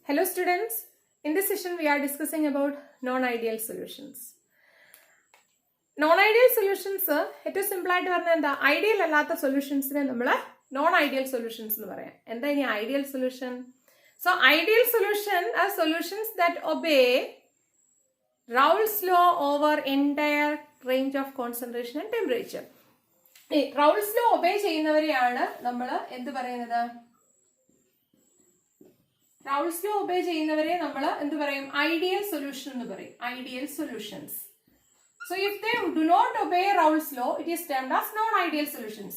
Hello students, in this session we are discussing about non-ideal solutions. Non-ideal solutions, ഏറ്റവും simple ആയിട്ട് പറഞ്ഞാൽ എന്താ, ideal അല്ലാത്ത സൊല്യൂഷൻസിനെ നമ്മൾ non-ideal solutions എന്ന് പറയാം. എന്താ ഇനി ideal solution? So ideal solution are solutions that obey Raoult's law over entire range of concentration and temperature. Raoult's law obey ചെയ്യുന്നവരെയാണ് നമ്മൾ എന്ത് പറയുന്നത്? Raoult's law obey ചെയ്യുന്നവരെ നമ്മൾ എന്ത് പറയും? Ideal solution എന്ന് പറയും. Ideal solutions. So if they do not obey Raoult's law, it is termed as non-ideal solutions.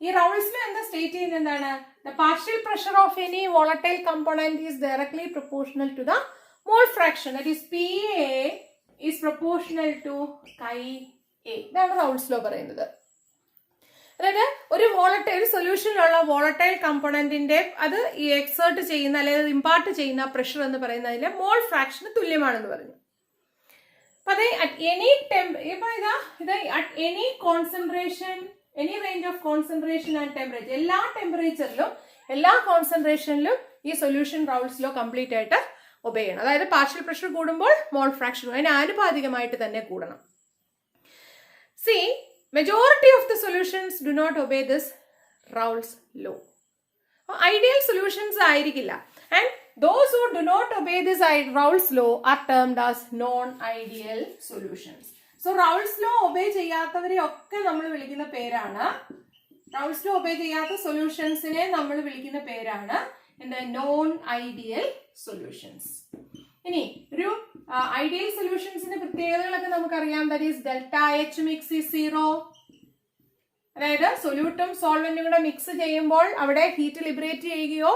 ഈ Raoult's law എന്താ സ്റ്റേറ്റ് ചെയ്യുന്നത് എന്താണ്? The partial pressure of any volatile component is directly proportional to the mole fraction. That is PA is proportional to chi A. ഇതാണ് Raoult's law പറയുന്നത്. അതായത് ഒരു സൊല്യൂഷനിലുള്ള volatile കമ്പോണന്റിന്റെ അത് exert ചെയ്യുന്ന അല്ലെങ്കിൽ ഇമ്പാർട്ട് ചെയ്യുന്ന പ്രഷർ എന്ന് പറയുന്നതിലെ മോൾ ഫ്രാക്ഷന് തുല്യമാണെന്ന് പറഞ്ഞു. അപ്പൊ അത് any concentration, any range of concentration and temperature, എല്ലാ ടെമ്പറേച്ചറിലും എല്ലാ കോൺസെൻട്രേഷനിലും ഈ സൊല്യൂഷൻ Raoult's law കംപ്ലീറ്റ് ആയിട്ട് ഒബേ ചെയ്യണം. അതായത് പാർഷ്യൽ പ്രഷർ കൂടുമ്പോൾ മോൾ ഫ്രാക്ഷൻ അതിന് ആനുപാതികമായിട്ട് തന്നെ കൂടണം. C majority of the solutions do not obey this Raoult's law. Ideal solutions ആയിരിക്കില്ല. And those who do not obey this Raoult's law are termed as non-ideal solutions. So Raoult's law obey ചെയ്യാത്തവരെ ഒക്കെ നമ്മൾ വിളിക്കുന്ന പേരാണ്, Raoult's law obey ചെയ്യാത്ത സൊല്യൂഷൻസിനെ നമ്മൾ വിളിക്കുന്ന പേരാണ് എന്താ? non-ideal solutions. ഇനി ഒരു ഐഡിയൽ സൊല്യൂഷൻസിന്റെ പ്രത്യേകതകളൊക്കെ നമുക്കറിയാം. That is delta H mix is 0. അതായത് സൊല്യൂട്ടും സോൾവെന്റും കൂടെ മിക്സ് ചെയ്യുമ്പോൾ അവിടെ ഹീറ്റ് ലിബറേറ്റ് ചെയ്യുകയോ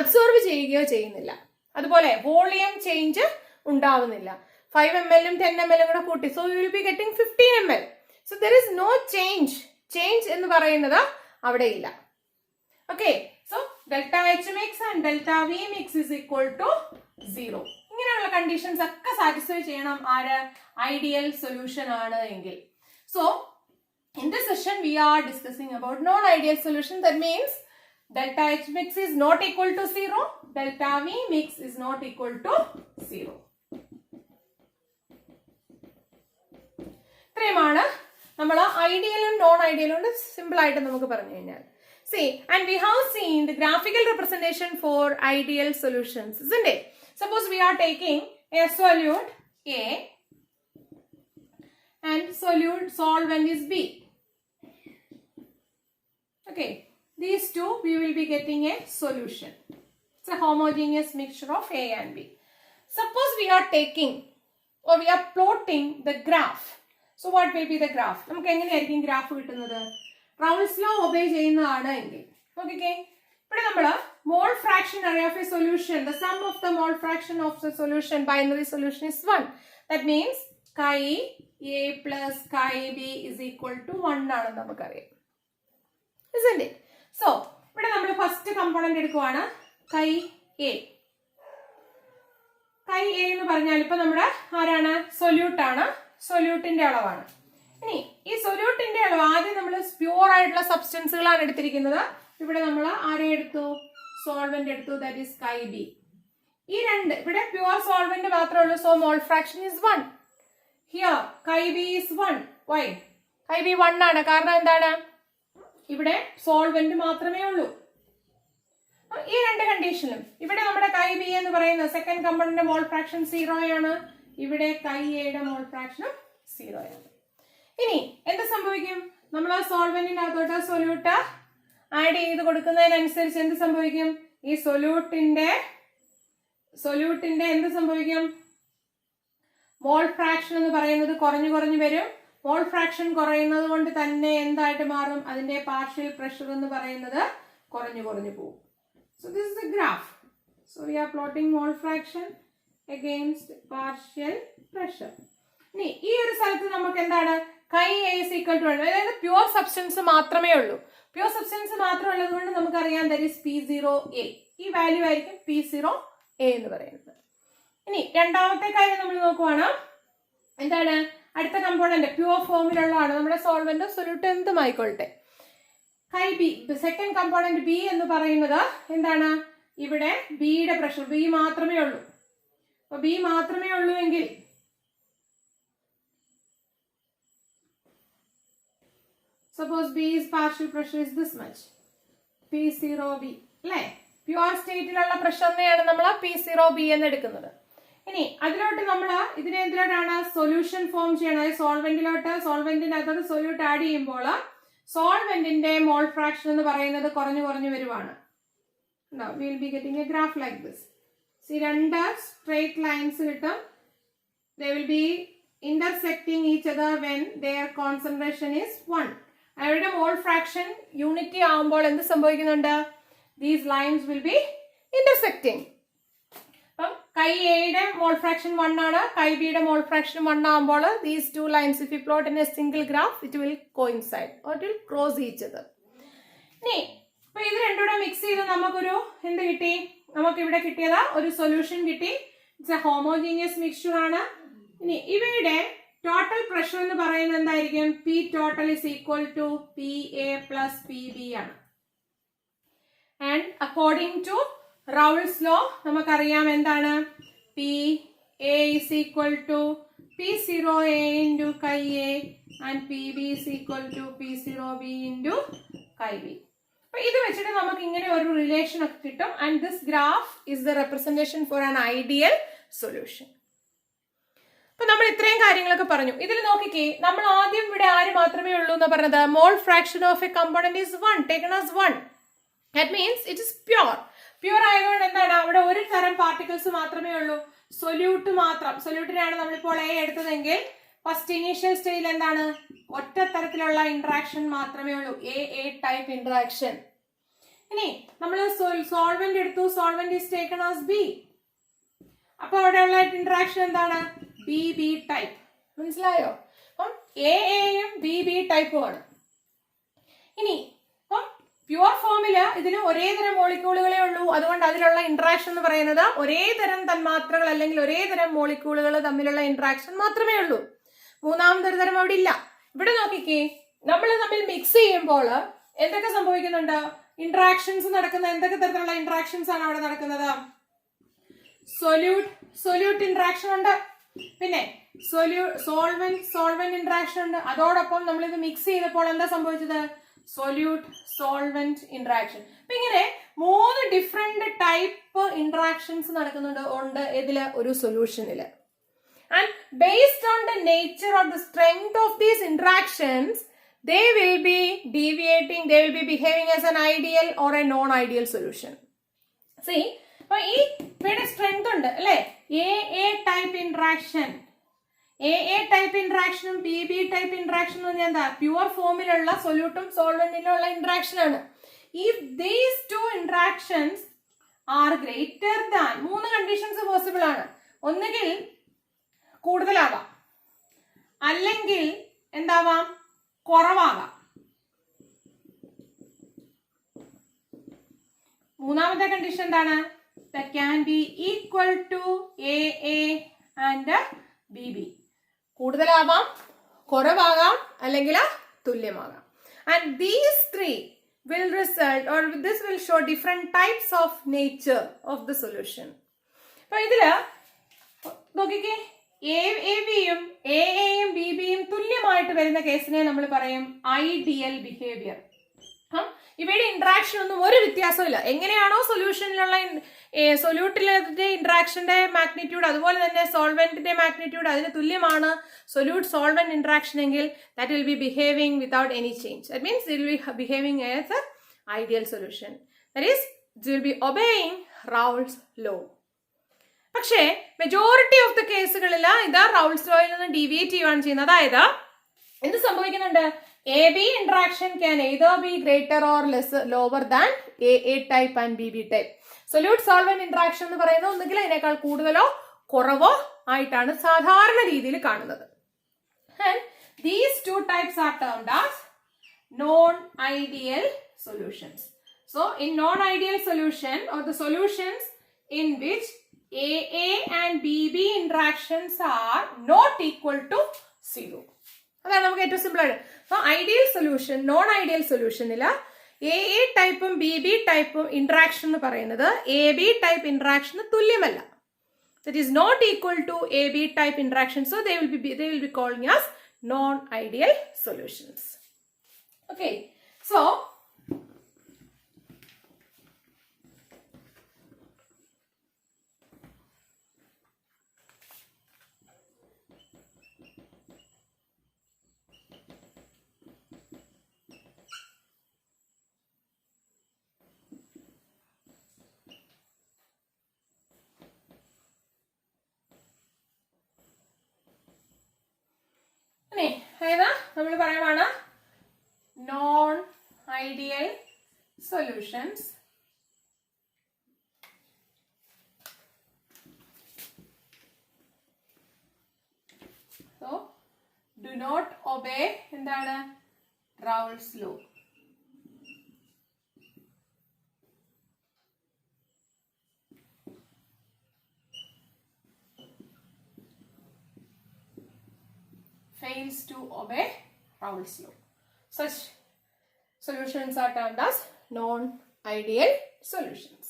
അബ്സോർബ് ചെയ്യുകയോ ചെയ്യുന്നില്ല. അതുപോലെ വോളിയം ചേഞ്ച് ഉണ്ടാവുന്നില്ല. 5 ml 10 ml കൂടെ കൂട്ടി, so you will be getting 15 ml. So there is no change എന്ന് പറയുന്നത് അവിടെ ഇല്ല. Okay, so delta H mix and delta V mix is equal to 0. ഇങ്ങനെയുള്ള കണ്ടീഷൻസ് ഒക്കെ സാറ്റിസ്ഫൈ ചെയ്യണം ആര്? ഐഡിയൽ സൊല്യൂഷൻ ആണ് എങ്കിൽ. So in this session we are discussing about non-ideal solution. That means delta H mix is not equal to 0, delta V mix is not equal to 0. ഇത്രയുമാണ് നമ്മൾ ഐഡിയലും non ഐഡിയലും simple ആയിട്ട് നമുക്ക് പറഞ്ഞു കഴിഞ്ഞാൽ. See, and we have seen the graphical representation for ideal solutions, isn't it? Suppose we are taking a solute A and solvent is B. Okay, these two we will be getting a solution. It's a homogeneous mixture of A and B. Suppose we are taking or we are plotting the graph. So what will be the graph? നമുക്ക് എങ്ങനെയായിരിക്കും graph കിട്ടുന്നത്? Raoult's law obey ചെയ്യുന്നതാണ് എങ്കിൽ. Okay, ഇവിടെ നമ്മൾ mole fraction അറിയാം of A solution. The sum of the mole fraction of the solution, binary solution, is 1. That means chi A plus chi B is equal to 1 ആണെന്ന് നമുക്കറിയാം. Isn't it? So ഇവിടെ നമ്മൾ first component എടുക്കുവാണ് chi A. chi A എന്ന് പറഞ്ഞാൽ ഇപ്പൊ നമ്മുടെ ആരാണ്? സൊല്യൂട്ട് ആണ്, സൊല്യൂട്ടിന്റെ അളവാണ്. ഇനി ഈ സൊല്യൂട്ടിന്റെ അളവ് ആദ്യം നമ്മൾ പ്യൂർ ആയിട്ടുള്ള സബ്സ്റ്റൻസുകളാണ് എടുത്തിരിക്കുന്നത്. ഇവിടെ നമ്മൾ ആരെ എടുത്തു? സോൾവെന്റ് എടുത്തു, ദാറ്റ് ഈസ് chi B. ഈ രണ്ട് ഇവിടെ പ്യൂർ സോൾവെന്റ് മാത്രമേ ഉള്ളൂ, so mole fraction is 1. Here chi B is 1. Why? chi B 1 ആണ്. കാരണം എന്താണ്? ഇവിടെ സോൾവെന്റ് മാത്രമേ ഉള്ളൂ. ഈ രണ്ട് കണ്ടീഷനിലും ഇവിടെ നമ്മുടെ chi B എന്ന് പറയുന്ന സെക്കൻഡ് കമ്പോണന്റ് മോൾ ഫ്രാക്ഷൻ 0 ആണ്. ഇവിടെ chi A യുടെ മോൾ ഫ്രാക്ഷനും 0 ആണ്. ഇനി എന്ത് സംഭവിക്കും? നമ്മൾ ആ സോൾവെന്റിന്റെ അകത്തോട്ട് സൊല്യൂട്ട് ആഡ് ചെയ്ത് കൊടുക്കുന്നതിനനുസരിച്ച് എന്ത് സംഭവിക്കും? ഈ സൊല്യൂട്ടിന്റെ എന്ത് സംഭവിക്കും? മോൾ ഫ്രാക്ഷൻ എന്ന് പറയുന്നത് കുറഞ്ഞു വരും. മോൾ ഫ്രാക്ഷൻ കുറയുന്നത് കൊണ്ട് തന്നെ എന്തായിട്ട് മാറും? അതിന്റെ പാർഷ്യൽ പ്രഷർ എന്ന് പറയുന്നത് കുറഞ്ഞു പോകും. So this is the graph. So we are plotting mole fraction against partial pressure. ഇനി ഈ ഒരു സ്ഥലത്ത് നമുക്ക് എന്താണ്? chi A is equal to 1. അതായത് പ്യൂർ സബ്സ്റ്റൻസ് മാത്രമേ ഉള്ളൂ. പ്യൂർ സബ്സ്റ്റൻസ് മാത്രം ഉള്ളത് കൊണ്ട് നമുക്കറിയാം ദാറ്റ് ഈസ് P0A. ഈ വാല്യൂ ആയിരിക്കും P0A എന്ന് പറയുന്നത്. ഇനി രണ്ടാമത്തെ കാര്യം നമ്മൾ നോക്കുവാണ്. എന്താണ്? അടുത്ത കമ്പോണന്റ് പ്യൂർ ഫോമിലുള്ളതാണ് നമ്മുടെ സോൾവെന്റ്, സൊല്യൂട്ട് എന്തുമായിക്കൊള്ളട്ടെ. chi B, second component B എന്ന് പറയുന്നത് എന്താണ്? ഇവിടെ ബിയുടെ പ്രഷർ, ബി മാത്രമേ ഉള്ളൂ. അപ്പൊ ബി മാത്രമേ ഉള്ളൂ എങ്കിൽ suppose B is partial pressure is this much, P0B അല്ലേ? പ്യുവർ സ്റ്റേറ്റിലുള്ള പ്രഷറിനെയാണ് നമ്മൾ P0B എന്ന് എടുക്കുന്നത്. ഇനി അതിലോട്ട് നമ്മൾ ഇതിനെ എന്തിലോട്ടാണ് സൊല്യൂഷൻ ഫോം ചെയ്യണം. സോൾവെന്റിലോട്ട്, സോൾവെന്റിനകത്തോട്ട് സൊല്യൂട്ട് ആഡ് ചെയ്യുമ്പോൾ സോൾവെന്റിന്റെ മോൾ ഫ്രാക്ഷൻ എന്ന് പറയുന്നത് കുറഞ്ഞു കുറഞ്ഞു വരുവാണ്. we will be getting a graph like this. See, രണ്ട് straight lines കിട്ടും. They will be intersecting each other when their concentration is 1. അവരുടെ മോൾ ഫ്രാക്ഷൻ യൂണിറ്റി ആവുമ്പോൾ എന്ത് സംഭവിക്കുന്നുണ്ട്? These lines will be intersecting. അപ്പം കൈ എയുടെ മോൾ ഫ്രാക്ഷൻ 1 ആണ്, കൈ ബിയുടെ മോൾ ഫ്രാക്ഷൻ 1 ആകുമ്പോൾ these two lines, if you plot in a single graph, it will coincide or it will cross each other. ഇനി അപ്പൊ ഇത് രണ്ടുകൂടെ മിക്സ് ചെയ്ത് നമുക്കൊരു എന്ത് കിട്ടി? നമുക്ക് ഇവിടെ കിട്ടിയത് ഒരു സൊല്യൂഷൻ കിട്ടി. ഇറ്റ്സ് എ ഹോമോജീനിയസ് മിക്സ്ചർ ആണ്. ഇനി ഇവയുടെ ടോട്ടൽ പ്രഷർ എന്ന് പറയുന്നത് എന്തായിരിക്കും? P total is equal to P A plus P B ആണ്. And according to Raoult's law നമുക്കറിയാം എന്താണ്? P A is equal to P zero A into chi A and P B is equal to P zero B into chi B. അപ്പൊ ഇത് വെച്ചിട്ട് നമുക്ക് ഇങ്ങനെ ഒരു relation ഒക്കെ കിട്ടും. And this graph is the representation for an ideal solution. അപ്പൊ നമ്മൾ ഇത്രയും കാര്യങ്ങളൊക്കെ പറഞ്ഞു. ഇതിൽ നോക്കിക്കേ, നമ്മൾ ആദ്യം ഇവിടെ ആര് മാത്രമേ ഉള്ളൂ എന്ന് പറഞ്ഞത്? Mole fraction of A component is 1, taken as 1. That means it is pure. Pure ആയതുകൊണ്ട് എന്താണ്? അവിടെ ഒരു തരം പാർട്ടിക്കിൾസ് മാത്രമേ ഉള്ളൂ, സൊല്യൂട്ട് മാത്രം. സൊല്യൂട്ടിനാണ് നമ്മളിപ്പോൾ എ എടുത്തതെങ്കിൽ ഫസ്റ്റ് ഇനീഷ്യൽ സ്റ്റേജിൽ എന്താണ്? ഒറ്റ തരത്തിലുള്ള ഇന്ററാക്ഷൻ മാത്രമേ ഉള്ളൂ, എ ടൈപ്പ് ഇന്ററാക്ഷൻ. ഇനി നമ്മൾ സോൾവെന്റ് എടുത്തു, solvent is taken as B. അപ്പൊ അവിടെയുള്ള ഇന്ററാക്ഷൻ എന്താണ്? B B type. മനസ്സിലായോ? അപ്പം എയും ബി ബി ടൈപ്പുമാണ്. ഇനി അപ്പം പ്യുവർ ഫോമില് ഇതിന് ഒരേ തരം മോളിക്യൂളുകളേ ഉള്ളൂ. അതുകൊണ്ട് അതിലുള്ള ഇന്ററാക്ഷൻ എന്ന് പറയുന്നത് ഒരേ തരം തന്മാത്രകൾ അല്ലെങ്കിൽ ഒരേ തരം മോളിക്യൂളുകൾ തമ്മിലുള്ള ഇന്ററാക്ഷൻ മാത്രമേ ഉള്ളൂ. മൂന്നാമതൊരു തരം അവിടെ ഇല്ല. ഇവിടെ നോക്കിക്കേ, നമ്മൾ തമ്മിൽ മിക്സ് ചെയ്യുമ്പോൾ എന്തൊക്കെ സംഭവിക്കുന്നുണ്ട്? ഇന്ററാക്ഷൻസ് നടക്കുന്ന എന്തൊക്കെ തരത്തിലുള്ള ഇന്ററാക്ഷൻസ് ആണ് അവിടെ നടക്കുന്നത്? സൊല്യൂട്ട് ഇന്ററാക്ഷൻ ഉണ്ട്, പിന്നെ സോൾവെന്റ് ഇന്ററാക്ഷൻ ഉണ്ട്. അതോടൊപ്പം നമ്മൾ ഇത് മിക്സ് ചെയ്തപ്പോൾ എന്താ സംഭവിച്ചത്? Solute solvent interaction. അപ്പൊ ഇങ്ങനെ 3 ഡിഫറെന്റ് ടൈപ്പ് ഇന്ററാക്ഷൻസ് നടക്കുന്നുണ്ട് ഇതില്, ഒരു സൊല്യൂഷനില്. And based on the nature or the strength of these interactions, they will be deviating, they will be behaving as an ideal or a non-ideal solution. See, so ഈ ഇവിടെ strength ഉണ്ട് അല്ലേ? A type interaction, A type interaction, B type interaction എന്ന് പറഞ്ഞാൽ എന്താ? Pure ഫോമിലുള്ള സൊല്യൂട്ടും സോൾവെന്റിലുള്ള interaction ആണ്. If these two interactions are greater than, 3 conditions possible ആണ്. ഒന്നുകിൽ കൂടുതലാകാം, അല്ലെങ്കിൽ എന്താവാം? കുറവാകാം. മൂന്നാമത്തെ കണ്ടീഷൻ എന്താണ്? that can be equal to A and BB. കൂടുതലാവാം, കുറവാകാം, അല്ലെങ്കിൽ തുല്യമാകാം. And these 3 will result, or this will show different types of nature of the solution. അപ്പൊ ഇതില് നോക്കിക്കേ, എയും ബിയും തുല്യമായിട്ട് വരുന്ന കേസിനെ നമ്മൾ പറയും ഐഡിയൽ ബിഹേവിയർ. ഇവയുടെ ഇന്ററാക്ഷൻ ഒന്നും ഒരു വ്യത്യാസമില്ല. എങ്ങനെയാണോ സൊല്യൂഷനിലുള്ള സൊല്യൂട്ടിലെ ഇന്ററാക്ഷന്റെ മാഗ്നിറ്റ്യൂഡ്, അതുപോലെ തന്നെ സോൾവെന്റിന്റെ മാഗ്നിറ്റ്യൂഡ് അതിന് തുല്യമാണ് സൊല്യൂട്ട് സോൾവെന്റ് ഇന്ററാക്ഷൻ എങ്കിൽ that will be behaving without any change. That means it will be behaving as an ideal solution. That is, it will be obeying Raoult's law. പക്ഷേ മെജോറിറ്റി ഓഫ് ദ കേസുകളിൽ ഇത് റൗൾസ് ലോയിൽ നിന്ന് deviate ചെയ്യുകയാണ് ചെയ്യുന്നത്. അതായത് എന്ത് സംഭവിക്കുന്നുണ്ട്? A B interaction can either be greater or lower than A type and B B type. Solute solvent interaction എന്ന് പറയുന്നത് ഒന്നുകിൽ അതിനേക്കാൾ കൂടുതലോ കുറവോ ആയിട്ടാണ് സാധാരണ രീതിയിൽ കാണുന്നത്. These 2 types are termed as non-ideal solutions. So in non-ideal solution, or the solutions in which AA and BB interactions are not equal to 0. അതാണ് നമുക്ക് ഏറ്റവും സിമ്പിൾ ആണ്. So ideal solution, non ideal സൊല്യൂഷനിൽ എ ടൈപ്പും B B ടൈപ്പും interaction എന്ന് പറയുന്നത് A B type interaction തുല്യമല്ല. That is not equal to AB type interaction. So they will be calling as non-ideal solutions. Okay. So നമ്മൾ പറയുവാണ് non ideal solutions. So do not obey എന്താണ് Raoult's law. Fails to obey Raoult's law. Such solutions are termed as non-ideal solutions.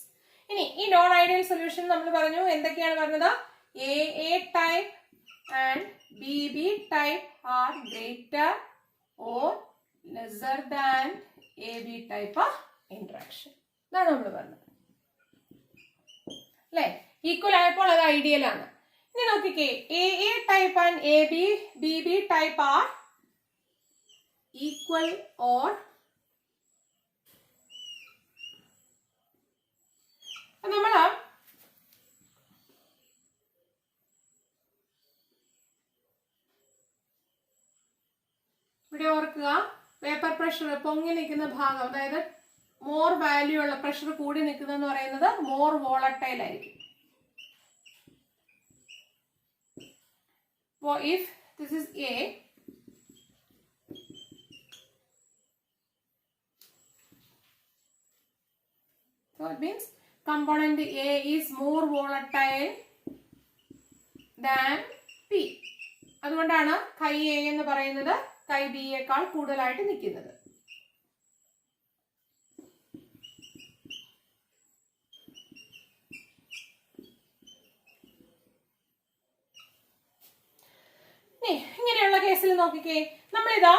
ഇനി ഈ non ideal solution നമ്മൾ പറഞ്ഞു എന്തൊക്കെയാണ് പറഞ്ഞത്? A type and B B type are greater or lesser than A B type interaction. ഇതാണ് നമ്മൾ പറഞ്ഞത് അല്ലേ? ഈക്വൽ ആയപ്പോൾ അത് ഐഡിയൽ ആണ്. ഇനി നോക്കിക്കേ, A type and B B type are equal or നമ്മൾ ഇവിടെ ഓർക്കുക, വേപ്പർ പ്രഷർ പൊങ്ങി നിൽക്കുന്ന ഭാഗം, അതായത് മോർ വാല്യൂ ഉള്ള പ്രഷർ കൂടി നിൽക്കുന്നതെന്ന് പറയുന്നത് മോർ വോളട്ടൈൽ ആയിരിക്കും. So if this is A, so it means component A is more volatile than P. അതുകൊണ്ടാണ് കൈ A എന്ന് പറയുന്നത് കൈ B യേക്കാൾ കൂടുതലായിട്ട് നിൽക്കുന്നത്. ഇങ്ങനെയുള്ള കേസിൽ നോക്കിക്കേ, നമ്മളിതാ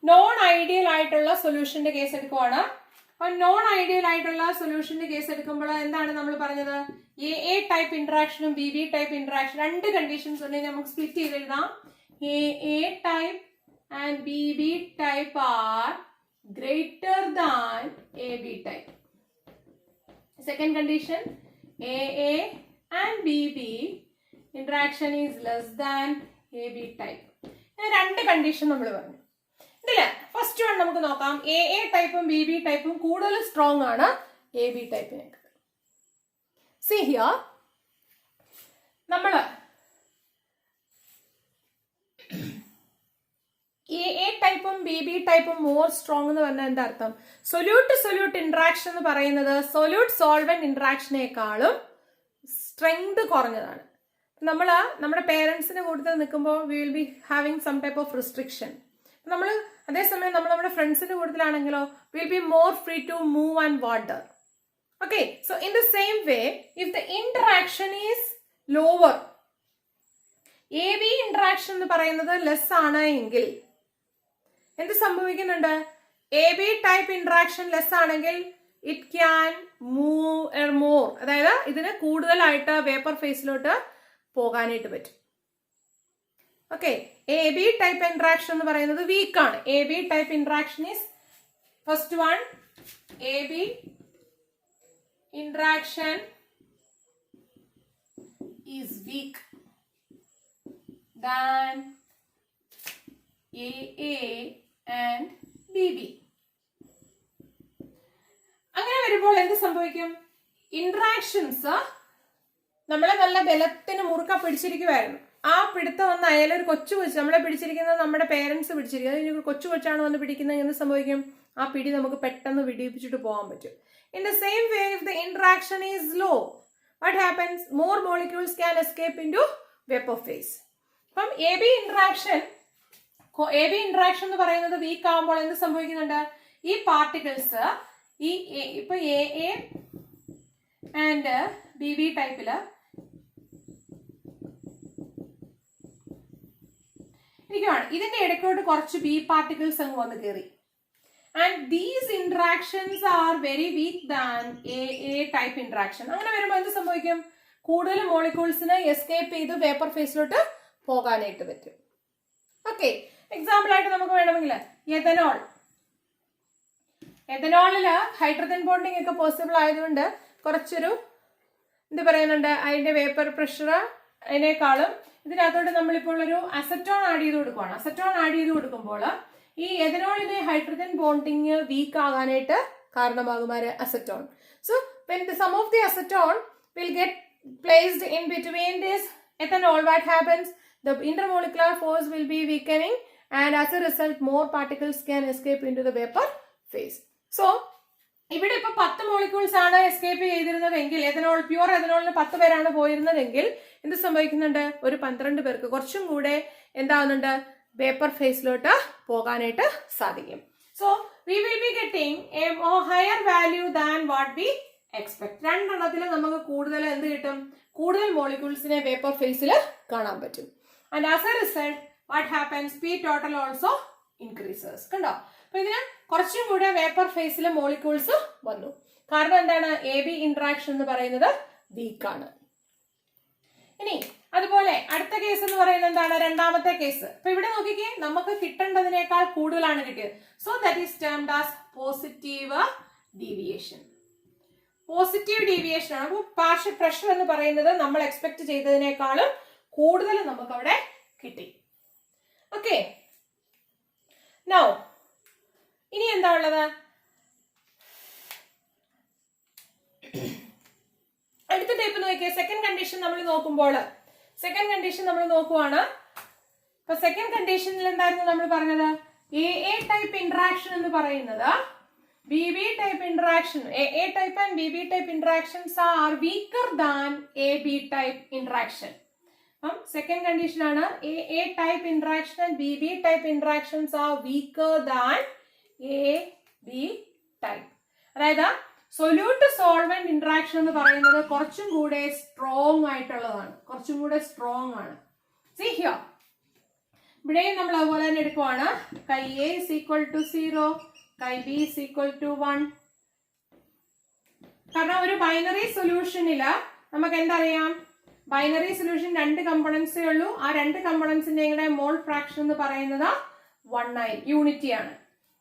നോൺ ഐഡിയൽ ആയിട്ടുള്ള സൊല്യൂഷന്റെ കേസ് എടുക്കുവാണ്. അപ്പൊ നോൺ ഐഡിയൽ ആയിട്ടുള്ള സൊല്യൂഷന്റെ കേസ് എടുക്കുമ്പോൾ എന്താണ് നമ്മൾ പറഞ്ഞത്? എ ടൈപ്പ് ഇന്ററാക്ഷനും ബി ബി ടൈപ്പ് ഇന്ററാക്ഷൻ രണ്ട് കണ്ടീഷൻസ് ഉണ്ടെങ്കിൽ നമുക്ക് സ്പ്ലിറ്റ് ചെയ്ത് എഴുതാം. A type and B B type are greater than A B type. Second condition, A and B B interaction is less than A B type. രണ്ട് condition നമ്മൾ പറഞ്ഞു. ഇതില് first one നമുക്ക് നോക്കാം. എ ടൈപ്പും ബി ബി ടൈപ്പും കൂടുതൽ strong ആണ് എ ബി ടൈപ്പിനേക്കാൾ. സി ഹിയർ നമ്മള് എ ടൈപ്പും ബി ബി ടൈപ്പും മോർ സ്ട്രോങ് എന്ന് പറഞ്ഞാൽ എന്താ അർത്ഥം? സൊല്യൂട്ട് ടു സൊല്യൂട്ട് ഇന്ററാക്ഷൻ എന്ന് പറയുന്നത് സൊല്യൂട്ട് സോൾവെന്റ് ഇന്ററാക്ഷനേക്കാളും സ്ട്രെങ്ത് കുറഞ്ഞതാണ്. നമ്മൾ നമ്മുടെ പേരൻസിന്റെ കൂട്ടത്തിൽ നിൽക്കുമ്പോൾ we will be having some type of restriction. നമ്മൾ അതേസമയം നമ്മൾ നമ്മുടെ ഫ്രണ്ട്സിന്റെ കൂട്ടത്തിലാണെങ്കിലോ will be more free to move and wander. Okay, so in the same way if the interaction is lower, A B interaction എന്ന് പറയുന്നത് ലെസ് ആണ് എങ്കിൽ എന്ത് സംഭവിക്കുന്നുണ്ട്? A B type interaction less ആണെങ്കിൽ ഇറ്റ് ക്യാൻ മൂവ് മോർ, അതായത് ഇതിന് കൂടുതലായിട്ട് വേപ്പർ ഫേസിലോട്ട് പോകാനായിട്ട് പറ്റും. Okay, A B type interaction എന്ന് പറയുന്നത് വീക്ക് ആണ്. A B type interaction is first one, A B interaction is weak than AA and BB. അങ്ങനെ വരുമ്പോൾ എന്ത് സംഭവിക്കും? ഇന്ററാക്ഷൻസ് നമ്മളെ നല്ല ബലത്തിന് മുറുക്ക പിടിച്ചിരിക്കുവായിരുന്നു. ആ പിടുത്തം വന്ന് അയാളൊരു കൊച്ചു കൊച്ചു നമ്മളെ പിടിച്ചിരിക്കുന്നത് നമ്മുടെ പേരൻസ് പിടിച്ചിരിക്കുന്നത്, അതിന് കൊച്ചു കൊച്ചാണ് വന്ന് പിടിക്കുന്നത്. എന്ത് സംഭവിക്കും? ആ പിടി നമുക്ക് പെട്ടെന്ന് വിടിയിപ്പിച്ചിട്ട് പോകാൻ പറ്റും. In the same way, if the interaction is low, what happens? More molecules can escape into vapor phase. From AB interaction എന്ന് പറയുന്നത് വീക്ക് ആകുമ്പോൾ എന്ത് സംഭവിക്കുന്നുണ്ട്? ഈ പാർട്ടിക്കിൾസ് ഈ ഇപ്പൊ A A and B B ടൈപ്പില് ഇരിക്കുവാണ്. ഇതിന്റെ ഇടയ്ക്കോട്ട് കുറച്ച് ബി പാർട്ടിക്കിൾസ് അങ്ങ് വന്ന് കയറി. And these interactions are very weak than A type interaction. അങ്ങനെ വരുമ്പോൾ എന്ത് സംഭവിക്കും? കൂടുതൽ മോളിക്യൂൾസിന് എസ്കേപ്പ് ചെയ്ത് വേപ്പർ ഫേസിലോട്ട് പോകാനായിട്ട് പറ്റും. ഓക്കെ, എക്സാമ്പിൾ ആയിട്ട് നമുക്ക് വേണമെങ്കിൽ എഥനോൾ. എഥനോളില് ഹൈഡ്രജൻ ബോണ്ടിങ് ഒക്കെ പോസിബിൾ ആയതുകൊണ്ട് കുറച്ചൊരു എന്ത് പറയുന്നുണ്ട്, അതിന്റെ വേപ്പർ പ്രഷർ അതിനേക്കാളും ഇതിനകത്തോട്ട് നമ്മളിപ്പോൾ ഒരു അസറ്റോൺ ആഡ് ചെയ്ത് കൊടുക്കുകയാണ്. അസറ്റോൺ ആഡ് ചെയ്ത് കൊടുക്കുമ്പോൾ ഈ എഥനോളിലെ ഹൈഡ്രജൻ ബോണ്ടിങ് വീക്ക് ആകാനായിട്ട് കാരണമാകുമാര് acetone. So when some of the acetone will get placed in between this ethanol, what happens? The intermolecular force will be weakening and as a result more particles can escape into the vapor phase. So ഇവിടെ ഇപ്പൊ 10 molecules ആണ് escape ചെയ്തിരുന്നതെങ്കിൽ, ethanol pure എഥനോളിന് 10 പേരാണ് പോയിരുന്നതെങ്കിൽ എന്ത് സംഭവിക്കുന്നുണ്ട്? ഒരു 12 പേർക്ക് കുറച്ചും കൂടെ എന്താവുന്നുണ്ട്? വേപ്പർ ഫേസിലോട്ട് പോകാനായിട്ട് സാധിക്കും. So we will be getting a higher value than what we expect. രണ്ടെണ്ണത്തിൽ നമുക്ക് കൂടുതൽ എന്ത് കിട്ടും? കൂടുതൽ മോളിക്യൂൾസിനെ വേപ്പർ ഫേസിൽ കാണാൻ പറ്റും. And as a result what happens? P total also increases. കണ്ടോ? അപ്പൊ ഇതിന് കുറച്ചും കൂടെ വേപ്പർ ഫേസിൽ മോളിക്യൂൾസ് വന്നു. കാരണം എന്താണ്? എ ബി ഇന്ററാക്ഷൻ എന്ന് പറയുന്നത് വീക്കാണ്. ഇനി അതുപോലെ അടുത്ത കേസ് എന്ന് പറയുന്നത് എന്താണ്? രണ്ടാമത്തെ കേസ്. അപ്പൊ ഇവിടെ നോക്കിക്കേ, നമുക്ക് കിട്ടേണ്ടതിനേക്കാൾ കൂടുതലാണ് കിട്ടിയത്. So that is termed as positive deviation. Positive deviation ആണ്. അപ്പോൾ പാർഷ്യൽ പ്രഷർ എന്ന് പറയുന്നത് നമ്മൾ എക്സ്പെക്ട് ചെയ്തതിനേക്കാളും കൂടുതൽ നമുക്ക് അവിടെ കിട്ടി. ഓക്കെ, നൗ ഇനി എന്താ ഉള്ളത്? അടുത്ത ടൈപ്പ് നോക്കിയേ. സെക്കൻഡ് കണ്ടീഷൻ നമ്മൾ നോക്കുവാണ്. അപ്പൊ സെക്കൻഡ് കണ്ടീഷനിൽ എന്തായിരുന്നു നമ്മൾ പറഞ്ഞത്? എ ടൈപ്പ് ഇന്ററാക്ഷൻ എന്ന് പറയുന്നത് B B type interaction. A type and B B type interactions are weaker than A B type interaction. Second condition ആണ് A type interaction and B B type interactions are weaker than A B type. അതായത് solute solvent interaction എന്ന് പറയുന്നത് കുറച്ചും കൂടെ strong ആയിട്ടുള്ളതാണ്, കുറച്ചും കൂടെ strong ആണ്. See here, ഇവിടെയും നമ്മൾ അതുപോലെ തന്നെ എടുക്കുവാണ്. Chi A is equal to 0, chi B is equal to 1. കാരണം ഒരു ബൈനറി സൊല്യൂഷനില് നമുക്ക് എന്തറിയാം? ബൈനറി സൊല്യൂഷൻ 2 കമ്പോണൻസേ ഉള്ളൂ. ആ 2 കമ്പോണൻസിന്റെ മോൾ ഫ്രാക്ഷൻ എന്ന് പറയുന്നത് 1 യൂണിറ്റി ആണ്.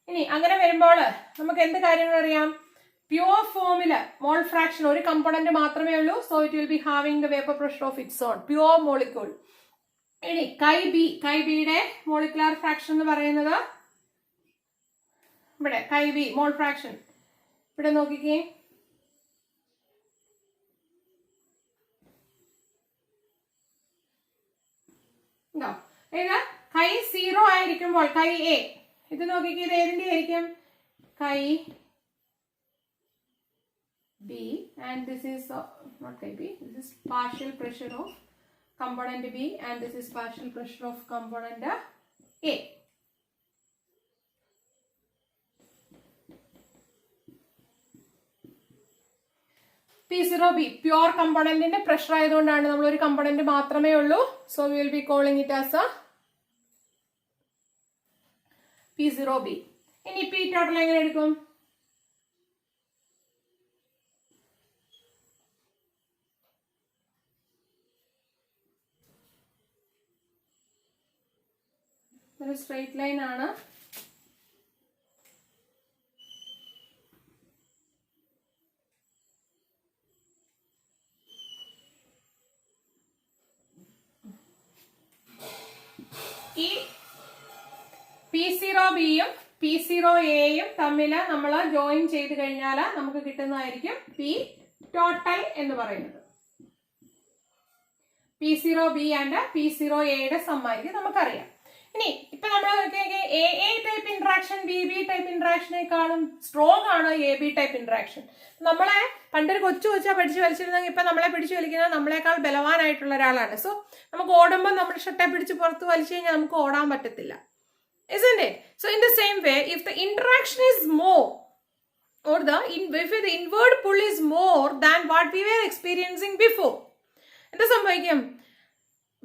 ഇനി അങ്ങനെ വരുമ്പോൾ നമുക്ക് എന്ത് കാര്യങ്ങൾ അറിയാം? പ്യുവർ ഫോമില് മോൾ ഫ്രാക്ഷൻ ഒരു കമ്പോണന്റ് മാത്രമേ ഉള്ളൂ. So it will be having the vapour pressure of its on, pure molecule. ഇനി കൈ ബിയുടെ മോളിക്കുലാർ ഫ്രാക്ഷൻ എന്ന് പറയുന്നത് ഇവിടെ കൈ ബി മോൾ ഫ്രാക്ഷൻ ഇവിടെ നോക്കിക്കേ. കൈ 0 ആയിരിക്കുമ്പോൾ കൈ എ, ഇത് നോക്കിക്കേ, ഇത് ഏതിന്റെ ആയിരിക്കും? കൈ B, and this is not kை B, this is partial pressure of component B and this is partial pressure of component A. P0B pure component ന്റെ pressure ആയതുകൊണ്ടാണ് നമ്മൾ ഒരു component മാത്രമേ ഉള്ളൂ. So we will be calling it as a P0B. ഇനി P total എങ്ങനെ എടുക്കും? ഒരു സ്ട്രെയിറ്റ് ലൈൻ ആണ്. ഈ P0Bയും P0Aയും തമ്മിൽ നമ്മൾ ജോയിൻ ചെയ്ത് കഴിഞ്ഞാൽ നമുക്ക് കിട്ടുന്നതായിരിക്കും P ടോട്ടൽ എന്ന് പറയുന്നത്. P0B ആൻഡ് P0Aയുടെ സമ്മായിരിക്കും നമുക്കറിയാം. ഇനി ഇപ്പൊ നമ്മൾ A type interaction B B type ഇന്ററാക്ഷനേക്കാളും സ്ട്രോങ് ആണ് എ ബി ടൈപ്പ് ഇന്ററാക്ഷൻ. നമ്മളെ പണ്ടൊരു കൊച്ചു പഠിച്ചു വലിച്ചിരുന്നെങ്കിൽ ഇപ്പൊ നമ്മളെ പിടിച്ചു വലിക്കുന്നത് നമ്മളെക്കാൾ ബലവാനായിട്ടുള്ള ഒരാളാണ്. സോ നമുക്ക് ഓടുമ്പോൾ നമ്മുടെ ഷർട്ടെ പിടിച്ച് പുറത്ത് വലിച്ചു കഴിഞ്ഞാൽ നമുക്ക് ഓടാൻ പറ്റത്തില്ല. Isn't it? So in the same way, if the interaction is more, or if the inward pull is more than what we were experiencing before, എന്താ സംഭവിക്കും?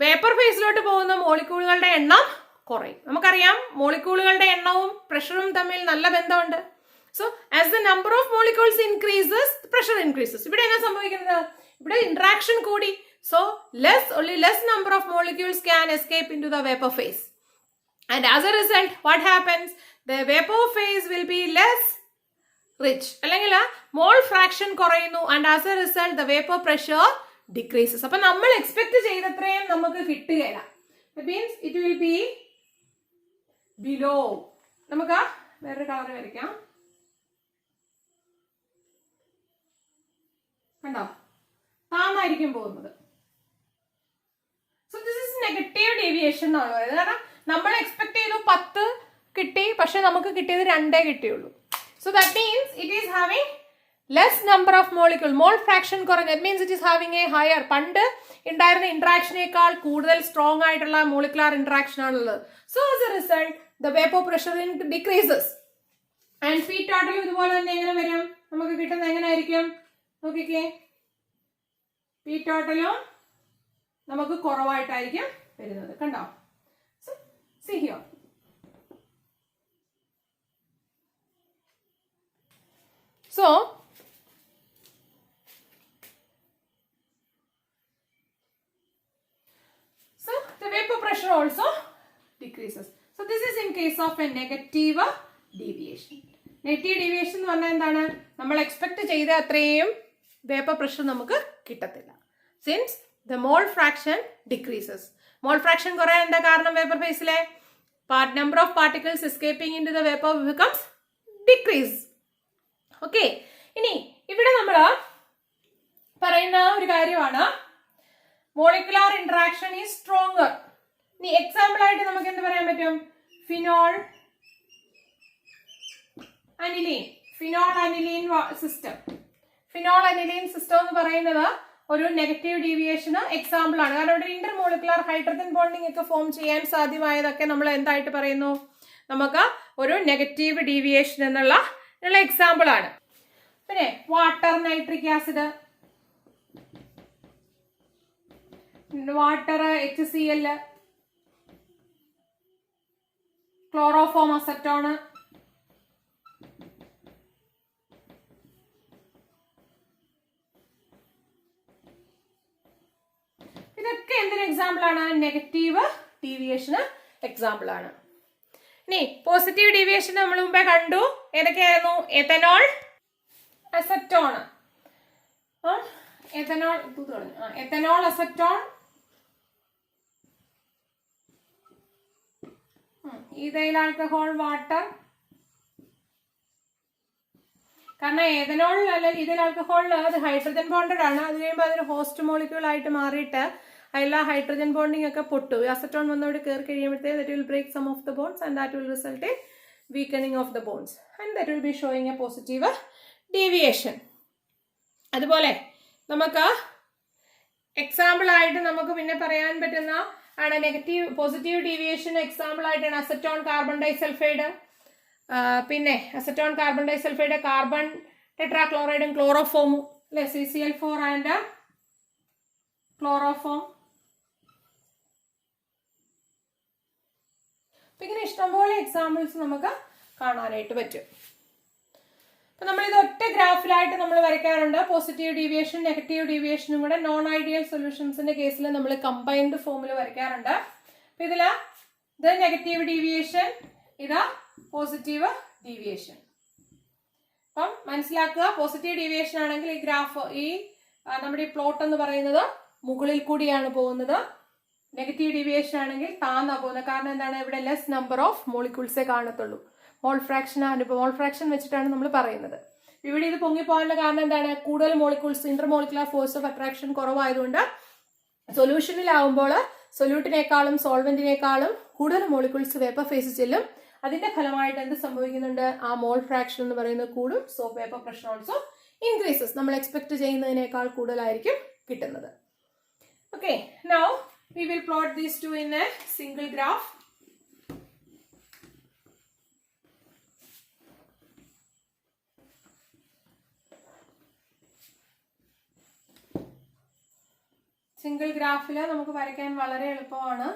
വേപ്പർ ഫേസിലോട്ട് പോകുന്ന മോളിക്യൂളുകളുടെ എണ്ണം കുറയും. നമുക്കറിയാം മോളിക്യൂളുകളുടെ എണ്ണവും പ്രഷറും തമ്മിൽ നല്ല ബന്ധമുണ്ട്. So as the number of molecules increases, pressure increases. ഇവിടെ എന്നാ സംഭവിക്കുന്നത്? ഇവിടെ ഇന്ററാക്ഷൻ കൂടി. So only less number of molecules can escape into the vapor phase, and as a result what happens? The vapor phase will be less rich, അല്ലെങ്കിൽ mole fraction കുറയുന്നു, and as a result the vapor pressure decreases. അപ്പൊ നമ്മൾ expect ചെയ്തത്രയും നമുക്ക് കിട്ടുകയില്ല. That means it will be below. നമുക്ക് വേറൊരു colour വരയ്ക്കാം. കണ്ടോ? താന്നായിരിക്കും പോകുന്നത്. So this is negative deviation എന്നാണ് പറയുന്നത്. കാരണം നമ്മൾ എക്സ്പെക്ട് ചെയ്തു 10 കിട്ടി, പക്ഷെ നമുക്ക് കിട്ടിയത് 2 കിട്ടിയുള്ളൂ. So that means it is having less number of molecule, mole fraction കുറഞ്ഞു. That means it is having a higher, പണ്ട് ഉണ്ടായിരുന്ന ഇന്ററാക്ഷനേക്കാൾ കൂടുതൽ സ്ട്രോങ് ആയിട്ടുള്ള മോളിക്കുലാർ ഇന്ററാക്ഷൻ ആണുള്ളത്. So as a result the vapour pressure decreases. And P total ഇതുപോലെ തന്നെ എങ്ങനെ വരും? നമുക്ക് കിട്ടുന്നത് എങ്ങനെ ആയിരിക്കും? നോക്കിക്കേ, പി ടോട്ടലും നമുക്ക് കുറവായിട്ടായിരിക്കും വരുന്നത്. കണ്ടോ? See here. So the vapor pressure also decreases. So this is in case of a negative deviation. Negative deviation എന്ന് പറഞ്ഞാൽ എന്താണ്? നമ്മൾ എക്സ്പെക്ട് ചെയ്ത അത്രയും വേപ്പർ പ്രഷർ നമുക്ക് കിട്ടത്തില്ല. Since the mole fraction decreases. Mole fraction കുറയാൻ എന്താ കാരണം? വേപ്പർ ഫേസിലെ number of particles escaping into the vapor becomes decrease. Okay. ഇനി ഇവിടെ നമ്മൾ പറയുന്ന ഒരു കാര്യമാണ് മോളിക്കുലാർ ഇന്ററാക്ഷൻ ഈസ് സ്ട്രോങ്ങർ. ഇനി എക്സാമ്പിൾ ആയിട്ട് നമുക്ക് എന്ത് പറയാൻ പറ്റും? Phenol aniline, phenol aniline system. Phenol aniline system എന്ന് പറയുന്നത് ഒരു നെഗറ്റീവ് ഡീവിയേഷന് എക്സാമ്പിൾ ആണ്. കാരണം ഇവിടെ ഇന്റർമോളിക്കുലാർ ഹൈഡ്രജൻ ബോണ്ടിങ് ഒക്കെ ഫോം ചെയ്യാൻ സാധ്യമായതൊക്കെ നമ്മൾ എന്തായിട്ട് പറയുന്നു? നമുക്ക് ഒരു നെഗറ്റീവ് ഡീവിയേഷൻ എന്നുള്ള എക്സാമ്പിൾ ആണ്. പിന്നെ water nitric acid, water HCl, chloroform acetone, ഇതൊക്കെ എന്തിന് എക്സാമ്പിൾ ആണ്? നെഗറ്റീവ് ഡീവിയേഷന് എക്സാമ്പിൾ ആണ്. ഇനി പോസിറ്റീവ് ഡീവിയേഷൻ നമ്മൾ മുമ്പേ കണ്ടു. ഏതൊക്കെയായിരുന്നു? Ethanol, acetone, ethanol acetone, ethyl alcohol, water. കാരണം ഏഥനോൾ അല്ല ഈഥൈൽ ആൽക്കഹോളിൽ അത് ഹൈഡ്രജൻ ബോണ്ടഡ് ആണ്. അത് കഴിയുമ്പോൾ അതൊരു ഹോസ്റ്റ് മോളിക്യൂൾ ആയിട്ട് മാറിയിട്ട് അതിലുള്ള ഹൈഡ്രജൻ ബോണ്ടിങ് ഒക്കെ പൊട്ടു. അസറ്റോൺ വന്നോട് കയറി കഴിയുമ്പോഴത്തേക്ക് that will break some of the bonds and that will result in weakening of the bonds and that will be showing a positive deviation. അതുപോലെ നമുക്ക് എക്സാമ്പിൾ ആയിട്ട് നമുക്ക് പിന്നെ പറയാൻ പറ്റുന്ന ആണ് നെഗറ്റീവ് പോസിറ്റീവ് ഡീവിയേഷൻ. എക്സാമ്പിൾ ആയിട്ടാണ് അസറ്റോൺ കാർബൺ ഡൈസൾഫൈഡ്. പിന്നെ അസറ്റോൺ കാർബൺ ഡൈസൾഫൈഡ്, കാർബൺ ടെട്രാക്ലോറൈഡും ക്ലോറോഫോമും അല്ലെ, CCl4 ആൻഡ് ക്ലോറോഫോം. ഇങ്ങനെ ഇഷ്ടംപോലെ എക്സാമ്പിൾസ് നമുക്ക് കാണാനായിട്ട് പറ്റും. അപ്പൊ നമ്മൾ ഇത് ഒറ്റ ഗ്രാഫിലായിട്ട് നമ്മൾ വരയ്ക്കാറുണ്ട്. പോസിറ്റീവ് ഡീവിയേഷൻ നെഗറ്റീവ് ഡീവിയേഷനും കൂടെ നോൺ ഐഡിയൽ സൊല്യൂഷൻസിന്റെ കേസിൽ നമ്മൾ കമ്പൈൻഡ് ഫോമിൽ വരയ്ക്കാറുണ്ട്. അപ്പൊ ഇതില് ഇത് നെഗറ്റീവ് ഡീവിയേഷൻ, ഇത് പോസിറ്റീവ് ഡീവിയേഷൻ. അപ്പം മനസ്സിലാക്കുക, പോസിറ്റീവ് ഡീവിയേഷൻ ആണെങ്കിൽ ഈ ഗ്രാഫ്, ഈ നമ്മുടെ ഈ പ്ലോട്ട് എന്ന് പറയുന്നത് മുകളിൽ കൂടിയാണ് പോകുന്നത്. നെഗറ്റീവ് ഡീവിയേഷൻ ആണെങ്കിൽ താന്നാ പോകുന്നത്. കാരണം എന്താണ്? ഇവിടെ ലെസ് നമ്പർ ഓഫ് മോളിക്യൂൾസേ കാണത്തുള്ളൂ. മോൾ ഫ്രാക്ഷൻ വെച്ചിട്ടാണ് നമ്മൾ പറയുന്നത്. ഇവിടെ ഇത് പൊങ്ങിപ്പോകാനുള്ള കാരണം എന്താണ്? കൂടുതൽ molecules, intermolecular force of attraction കുറവായതുകൊണ്ട് സൊല്യൂഷനിലാവുമ്പോൾ സൊല്യൂട്ടിനേക്കാളും സോൾവെന്റിനേക്കാളും കൂടുതൽ മോളിക്യൂൾസ് വേപ്പർ ഫേസ് ചെല്ലും. അതിന്റെ ഫലമായിട്ട് എന്ത് സംഭവിക്കുന്നുണ്ട്? ആ മോൾ ഫ്രാക്ഷൻ എന്ന് പറയുന്നത് കൂടും. So vapour pressure also increases. നമ്മൾ എക്സ്പെക്ട് ചെയ്യുന്നതിനേക്കാൾ കൂടുതലായിരിക്കും കിട്ടുന്നത്. Okay, now we will plot these two in a single graph. Single ഗ്രാഫിൽ നമുക്ക് വരയ്ക്കാൻ വളരെ എളുപ്പമാണ്.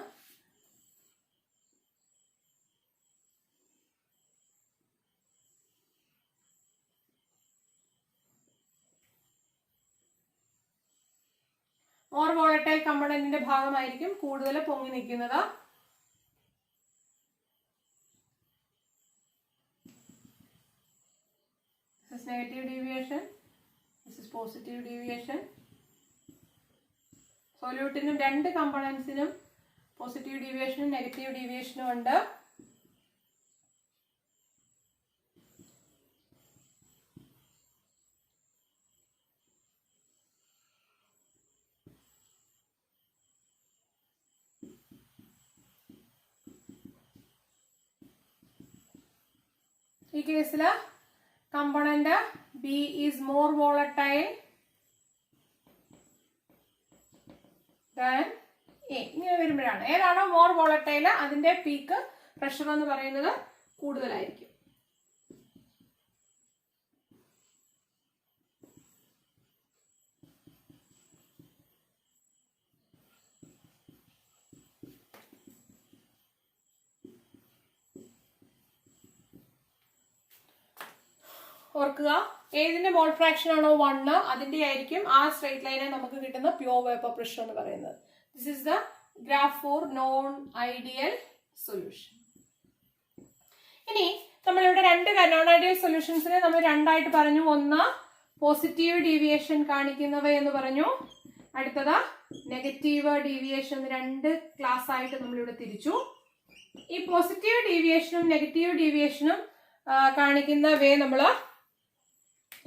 മോർ വോളറ്റൈൽ കമ്പോണന്റിന്റെ ഭാഗമായിരിക്കും കൂടുതൽ പൊങ്ങി നിൽക്കുന്നത്. This is negative deviation. This is positive deviation. സൊല്യൂട്ടിനും രണ്ട് കമ്പോണൻസിനും പോസിറ്റീവ് ഡീവിയേഷനും നെഗറ്റീവ് ഡീവിയേഷനും ഉണ്ട്. ഈ കേസിൽ component B is more volatile than A. ഇങ്ങനെ വരുമ്പോഴാണ് ഏതാണോ മോർ വോളറ്റൈൽ അതിന്റെ പീക്ക് പ്രഷർ എന്ന് പറയുന്നത് കൂടുതലായിരിക്കും. ഓർക്കുക, ഏതിന്റെ മോൾ ഫ്രാക്ഷൻ ആണോ 1 അതിന്റെ ആയിരിക്കും ആ സ്ട്രേറ്റ് ലൈനെ നമുക്ക് കിട്ടുന്ന പ്യൂർ വേപ്പർ പ്രഷർ എന്ന് പറയുന്നത്. This is the graph four non ideal solution. ഇനി നമ്മളിവിടെ രണ്ട് നോൺ ഐഡിയൽ സൊല്യൂഷൻസിനെ നമ്മൾ രണ്ടായിട്ട് പറഞ്ഞു. ഒന്ന് പോസിറ്റീവ് ഡീവിയേഷൻ കാണിക്കുന്നവ എന്ന് പറഞ്ഞു, അടുത്തത് നെഗറ്റീവ് ഡീവിയേഷൻ. രണ്ട് ക്ലാസ് ആയിട്ട് നമ്മളിവിടെ തിരിച്ചു. ഈ പോസിറ്റീവ് ഡീവിയേഷനും നെഗറ്റീവ് ഡീവിയേഷനും കാണിക്കുന്നവയെ നമ്മൾ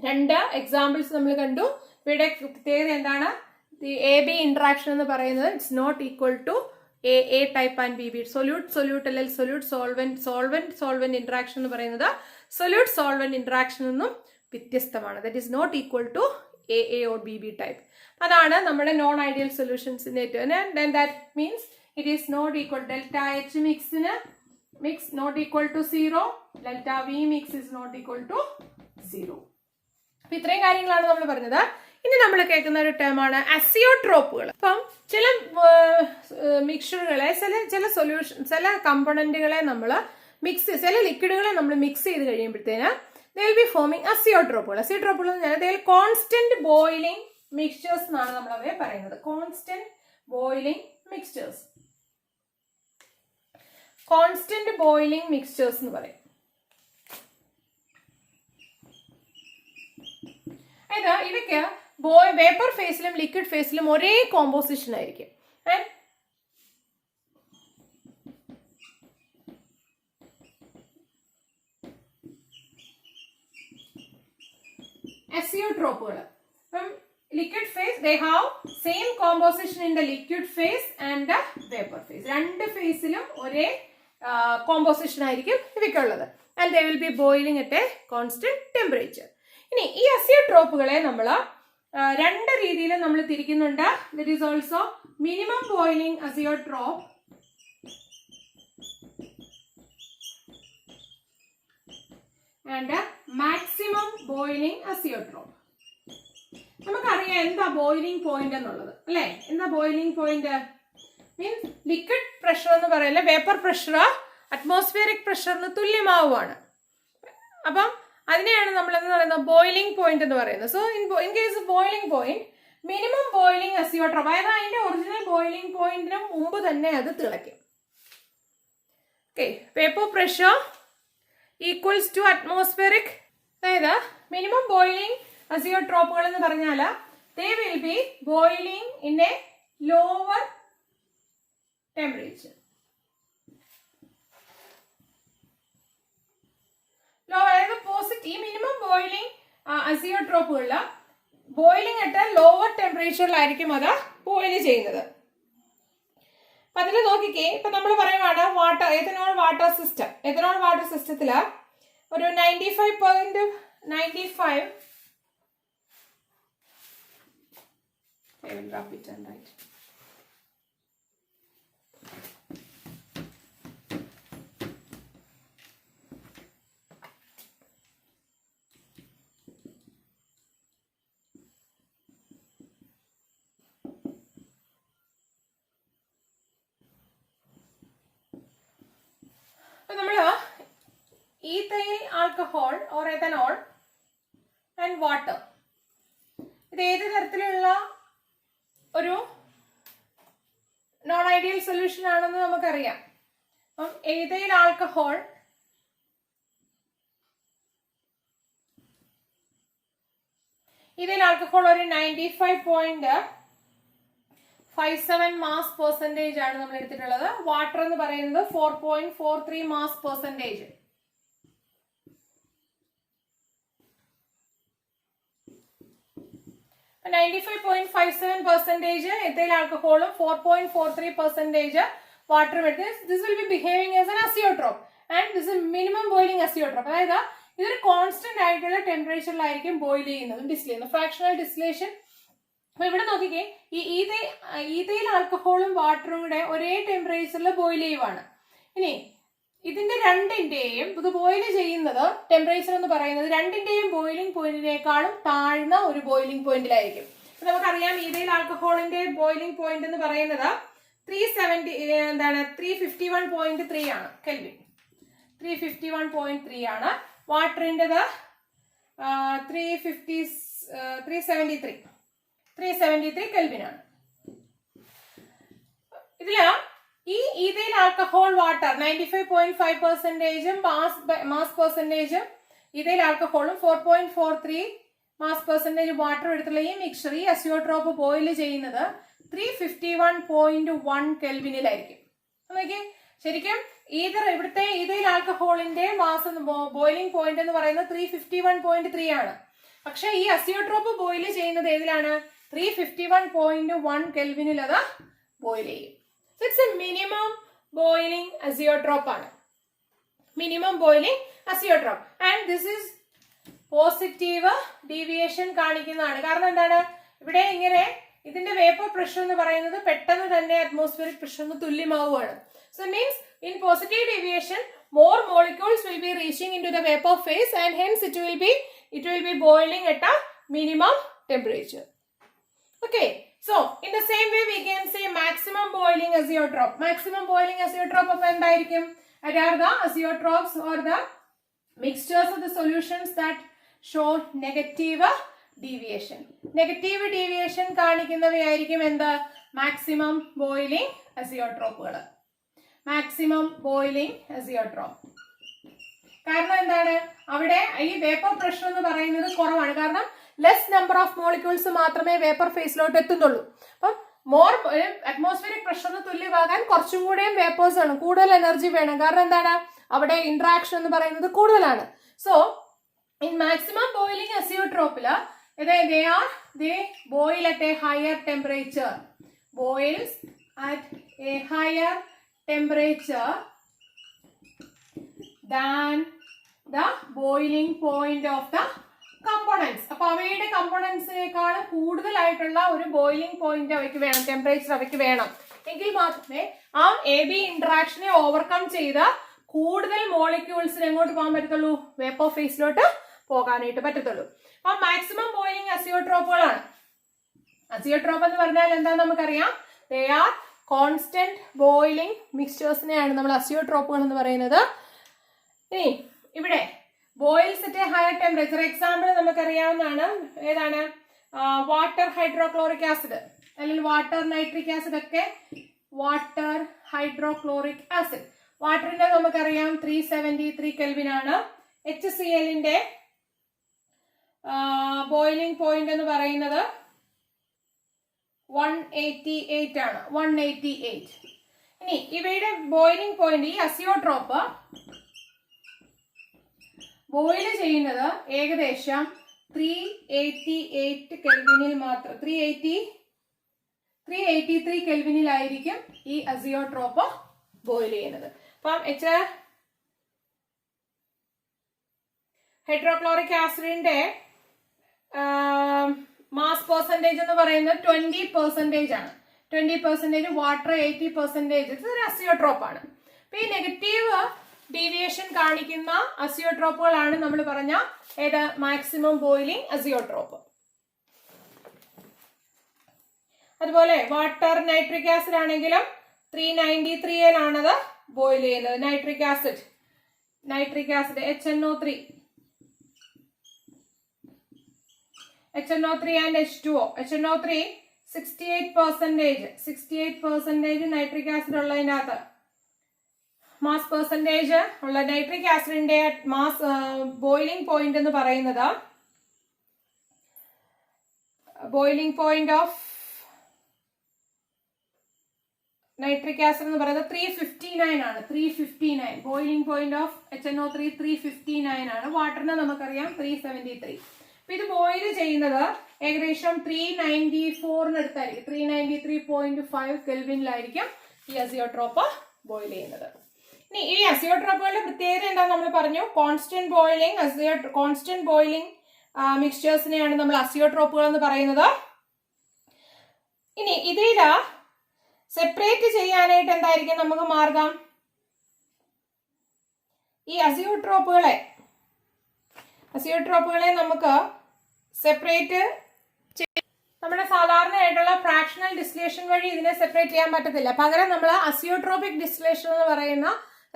രണ്ട് എക്സാമ്പിൾസ് നമ്മൾ കണ്ടു. ഇവിടെ പ്രത്യേകത എന്താണ്? എ ബി ഇന്ററാക്ഷൻ എന്ന് പറയുന്നത് it's not equal to A type and B B. Solute അല്ലെങ്കിൽ സോൾവെന്റ് ഇന്ററാക്ഷൻ എന്ന് പറയുന്നത് സൊല്യൂട്ട് സോൾവെന്റ് ഇന്ററാക്ഷൻ നിന്നും വ്യത്യസ്തമാണ്. That is not equal to A or B B type. അതാണ് നമ്മുടെ നോൺ ഐഡിയൽ സൊല്യൂഷൻസിന്റെ that means it is not equal. Delta H mix not equal to 0. Delta V mix is not equal to 0. അപ്പൊ ഇത്രയും കാര്യങ്ങളാണ് നമ്മൾ പറഞ്ഞത്. ഇനി നമ്മൾ കേൾക്കുന്ന ഒരു ടേമാണ് അസിയോട്രോപ്പുകൾ. അപ്പം ചില മിക്സ്ചറുകളെ ചില കമ്പോണന്റുകളെ നമ്മൾ ചില ലിക്വിഡുകളെ നമ്മൾ മിക്സ് ചെയ്ത് കഴിയുമ്പോഴത്തേന് they will be forming അസിയോട്രോപ്പുകൾ. അസിയോട്രോപ്പുകൾ എന്ന് പറഞ്ഞാൽ കോൺസ്റ്റന്റ് ബോയിലിംഗ് മിക്സ്ചേഴ്സ് എന്നാണ് നമ്മൾ അവയെ പറയുന്നത്. Constant boiling mixtures, constant boiling mixtures എന്ന് പറയും. അതായത് ഇവയ്ക്ക് വേപ്പർ ഫേസിലും ലിക്വിഡ് ഫേസിലും ഒരേ കോമ്പോസിഷൻ ആയിരിക്കും. അസിയോട്രോപ്പുകൾ ഇപ്പം liquid face they have same composition in the liquid phase and the vapor phase. രണ്ട് ഫേസിലും ഒരേ കോമ്പോസിഷൻ ആയിരിക്കും ഇവയ്ക്കുള്ളത്. and they will be boiling at a constant temperature. ഇനി ഈ അസിയോട്രോപ്പുകളെ നമ്മൾ രണ്ട് രീതിയിൽ നമ്മൾ തിരിക്കുന്നുണ്ട്. That is also minimum boiling azeotrope and maximum boiling azeotrope. നമുക്കറിയാം എന്താ ബോയിലിംഗ് പോയിന്റ് എന്നുള്ളത്, അല്ലെ? എന്താ boiling point? Means liquid pressure എന്ന് പറയല്ലേ, വേപ്പർ പ്രഷർ അറ്റ്മോസ്ഫിയറിക് പ്രഷറിന് തുല്യമാവുകയാണ്. അപ്പം അതിനെയാണ് നമ്മൾ എന്ന് പറയുന്നത് ബോയിലിംഗ് പോയിന്റ് എന്ന് പറയുന്നത്. So in case boiling point minimum boiling azeotrope, അതായത് അതിന്റെ ഒറിജിനൽ ബോയിലിംഗ് പോയിന്റിന് മുമ്പ് തന്നെ അത് തിളയ്ക്കും. Okay, vapour pressure equals to atmospheric. അതായത് മിനിമം ബോയിലിംഗ് അസിയോട്രോപ്പുകൾ എന്ന് പറഞ്ഞാൽ they will be boiling in a lower temperature. അതായത് പോസിറ്റീവ് മിനിമം ബോയിലിംഗ് അസിയോട്രോപ്പുകളിൽ ബോയിലിംഗ് അറ്റ് ലോവർ ടെമ്പറേച്ചറിലായിരിക്കും അത് ബോയിൽ ചെയ്യുന്നത്. അപ്പൊ അതിൽ നോക്കിക്കേ, ഇപ്പൊ നമ്മൾ പറയുവാണ് എഥനോൾ വാട്ടർ സിസ്റ്റത്തില് ഒരു 95.95 I will wrap it and write. Alcohol or ethanol and water. ഇത് ഏത് തരത്തിലുള്ള ഒരു നോൺ ഐഡിയൽ സൊല്യൂഷൻ ആണെന്ന് നമുക്കറിയാം. അപ്പം എഥൈൽ ആൽക്കഹോൾ ഒരു 95.57 മാസ് പെർസെന്റേജ് ആണ് നമ്മൾ എടുത്തിട്ടുള്ളത്. വാട്ടർ എന്ന് പറയുന്നത് 4.43 mass percentage. So 95.57% ethyl alcohol, 4.43% water. This will be behaving as an azeotrope, and this is minimum boiling azeotrope. അതായത് ഇതൊരു കോൺസ്റ്റന്റ് ആയിട്ടുള്ള ടെമ്പറേച്ചറിലായിരിക്കും ബോയിൽ ചെയ്യുന്നത്, ഡിസ്റ്റിൽ ഫ്രാക്ഷണൽ ഡിസ്റ്റിലേഷൻ. അപ്പൊ ഇവിടെ നോക്കിക്കേ, ഈ ഈഥൈൽ ആൽക്കഹോളും വാട്ടറും കൂടെ ഒരേ ടെമ്പറേച്ചറിൽ ബോയിൽ ചെയ്യുവാണ്. ഇനി ഇതിന്റെ രണ്ടിന്റെയും ഇത് ബോയിൽ ചെയ്യുന്നത് ടെമ്പറേച്ചർ എന്ന് പറയുന്നത് രണ്ടിന്റെയും ബോയിലിംഗ് പോയിന്റിനേക്കാളും താഴ്ന്ന ഒരു ബോയിലിംഗ് പോയിന്റിലായിരിക്കും. നമുക്കറിയാം ഈഥൈൽ ആൽക്കഹോളിന്റെ ബോയിലിംഗ് പോയിന്റ് എന്ന് പറയുന്നത് 351.3 ആണ് കെൽവിൻ. 351.3 ആണ്. വാട്ടറിൻ്റെത് 373 കെൽവിൻ ആണ്. ഇതില് ഈ ഈഥൈൽ ആൽക്കഹോൾ വാട്ടർ 95.5% മാസ് പെർസെന്റേജും ഈഥൈൽ ആൽക്കഹോളും 4.43 മാസ് പെർസെന്റേജ് വാട്ടർ എടുത്തുള്ള ഈ മിക്സർ, ഈ അസിയോട്രോപ്പ് ബോയിൽ ചെയ്യുന്നത് 351.1 കെൽവിനിലായിരിക്കും. നോക്കിയേ, ശരിക്കും ഇവിടുത്തെ ഈഥൈൽ ആൽക്കഹോളിന്റെ മാസ് ബോയിലിംഗ് പോയിന്റ് എന്ന് പറയുന്നത് 351.3 ആണ്. പക്ഷെ ഈ അസിയോട്രോപ്പ് ബോയിൽ ചെയ്യുന്നത് ഏതിലാണ്? 351.1 കെൽവിനിൽ അത് ബോയിൽ ചെയ്യും. It's a minimum boiling azeotrope ആണ്. Minimum boiling azeotrope. And this is positive deviation കാണിക്കുന്നതാണ്. കാരണം എന്താണ്? ഇവിടെ ഇങ്ങനെ ഇതിന്റെ വേപ്പർ പ്രഷർ എന്ന് പറയുന്നത് പെട്ടെന്ന് തന്നെ അറ്റ്മോസ്ഫിയറിക് പ്രഷറിന് തുല്യമാവുകയാണ്. So it means in positive deviation more molecules will be reaching into the vapor phase, and hence it will be boiling at a minimum temperature. Okay. So, in the same way we can say maximum boiling azeotrope. Maximum boiling azeotrope of എന്തായിരിക്കും? That are the azeotropes or the mixtures of the solutions that show negative deviation. Negative deviation കാണിക്കുന്നവയായിരിക്കും എന്ത്? Maximum boiling azeotrope. Maximum boiling azeotrope. കാരണം എന്താണ്? അവിടെ ഈ vapour pressure എന്ന് പറയുന്നത് കുറവാണ്. കാരണം ലെസ് നമ്പർ ഓഫ് മോളിക്യൂൾസ് മാത്രമേ വേപ്പർ ഫേസിലോട്ട് എത്തുന്നുള്ളൂ. അപ്പം മോർ അറ്റ്മോസ്ഫിയറിക് പ്രഷറിന് തുല്യമാകാൻ കുറച്ചും കൂടെയും വേപ്പേഴ്സ് വേണം, കൂടുതൽ എനർജി വേണം. കാരണം എന്താണ്? അവിടെ ഇന്ററാക്ഷൻ എന്ന് പറയുന്നത് കൂടുതലാണ്. സോ ഇൻ മാക്സിമം ബോയിലിംഗ് അസിയോട്രോപ്പില് they boil at a higher temperature. Boils at a higher temperature than the boiling point of the components. അപ്പൊ അവയുടെ കമ്പോണൻസിനേക്കാൾ കൂടുതലായിട്ടുള്ള ഒരു ബോയിലിംഗ് പോയിന്റ് അവയ്ക്ക് വേണം, ടെമ്പറേച്ചർ അവയ്ക്ക് വേണം. എങ്കിൽ മാത്രമേ ആ AB ഇന്ററാക്ഷനെ ഓവർകം ചെയ്ത് കൂടുതൽ മോളിക്യൂൾസിന് എങ്ങോട്ട് പോകാൻ പറ്റത്തുള്ളൂ? വേപ്പർ ഫേസിലോട്ട് പോകാനായിട്ട് പറ്റത്തുള്ളൂ. അപ്പൊ മാക്സിമം ബോയിലിംഗ് അസിയോട്രോപ്പുകളാണ്. അസിയോട്രോപ്പ് എന്ന് പറഞ്ഞാൽ എന്താന്ന് നമുക്കറിയാം. ദേ ആർ കോൺസ്റ്റന്റ് ബോയിലിംഗ് മിക്സ്ചേഴ്സിനെയാണ് നമ്മൾ അസിയോട്രോപ്പുകൾ എന്ന് പറയുന്നത്. ഇനി ഇവിടെ boils at a higher temperature example നമുക്കറിയാവുന്നതാണ്. ഏതാണ്? വാട്ടർ ഹൈഡ്രോക്ലോറിക് ആസിഡ് അല്ലെങ്കിൽ വാട്ടർ നൈട്രിക് ആസിഡ് ഒക്കെ. വാട്ടർ ഹൈഡ്രോക്ലോറിക് ആസിഡ്, വാട്ടറിന്റെ നമുക്കറിയാം 373 കെൽവിൻ ആണ്. HClന്റെ ബോയിലിംഗ് പോയിന്റ് എന്ന് പറയുന്നത് 188 ആണ്. 188. ഇനി ഇവയുടെ ബോയിലിംഗ് പോയിന്റ്, ഈ അസിയോട്രോപ്പ് ബോയിൽ ചെയ്യുന്നത് ഏകദേശം 388 കെൽവിനിൽ മാത്രം, 383 കെൽവിനിലായിരിക്കും ഈ അസിയോട്രോപ്പ് ബോയിൽ ചെയ്യുന്നത്. അപ്പം ഹൈഡ്രോക്ലോറിക് ആസിഡിന്റെ മാസ് പെർസെന്റേജ് എന്ന് പറയുന്നത് 20% ആണ്. 20%, വാട്ടർ 80%. ഇത് ഒരു അസിയോട്രോപ്പ് ആണ്. അപ്പൊ ഈ നെഗറ്റീവ് ഡീവിയേഷൻ കാണിക്കുന്ന അസിയോട്രോപ്പുകളാണ് നമ്മൾ പറഞ്ഞ ഏത്? Maximum boiling azeotrope. അതുപോലെ വാട്ടർ നൈട്രിക് ആസിഡ് ആണെങ്കിലും 393 ആണത് ബോയിൽ ചെയ്യുന്നത്. Nitric acid HNO3 HNO3 and H2O. HNO3 68% nitric acid ഉള്ളതിനകത്ത് മാസ് പെർസെൻറ്റേജ് ഉള്ള നൈട്രിക് ആസിഡിന്റെ മാസ് ബോയിലിംഗ് പോയിന്റ് എന്ന് പറയുന്നത് boiling point of nitric acid എന്ന് പറയുന്നത് 359 ആണ്. 359 ബോയിലിംഗ് പോയിന്റ് ഓഫ് HNO3 359 ആണ്. വാട്ടറിന് നമുക്കറിയാം 373. അപ്പൊ ഇത് ബോയിൽ ചെയ്യുന്നത് ഏകദേശം 394 അടുത്തായിരിക്കും. 393.5 കെൽവിനിലായിരിക്കും ഈ അസിയോട്രോപ്പ് ബോയിൽ ചെയ്യുന്നത്. ഇനി ഈ അസിയോട്രോപ്പുകളുടെ പ്രത്യേകത എന്താണെന്ന് നമ്മൾ പറഞ്ഞു. കോൺസ്റ്റന്റ് ബോയിലിംഗ് മിക്സ്ചേഴ്സിനെയാണ് നമ്മൾ അസിയോട്രോപ്പുകൾ എന്ന് പറയുന്നത്. ഇനി ഇതില് സെപ്പറേറ്റ് ചെയ്യാനായിട്ട് എന്തായിരിക്കും നമുക്ക് മാർഗം? ഈ അസിയോട്രോപ്പുകളെ നമുക്ക് സെപ്പറേറ്റ് നമ്മുടെ സാധാരണയായിട്ടുള്ള ഫ്രാക്ഷണൽ ഡിസ്റ്റിലേഷൻ വഴി ഇതിനെ സെപ്പറേറ്റ് ചെയ്യാൻ പറ്റത്തില്ല. പകരം നമ്മൾ അസിയോട്രോപിക് ഡിസ്റ്റിലേഷൻ എന്ന് പറയുന്ന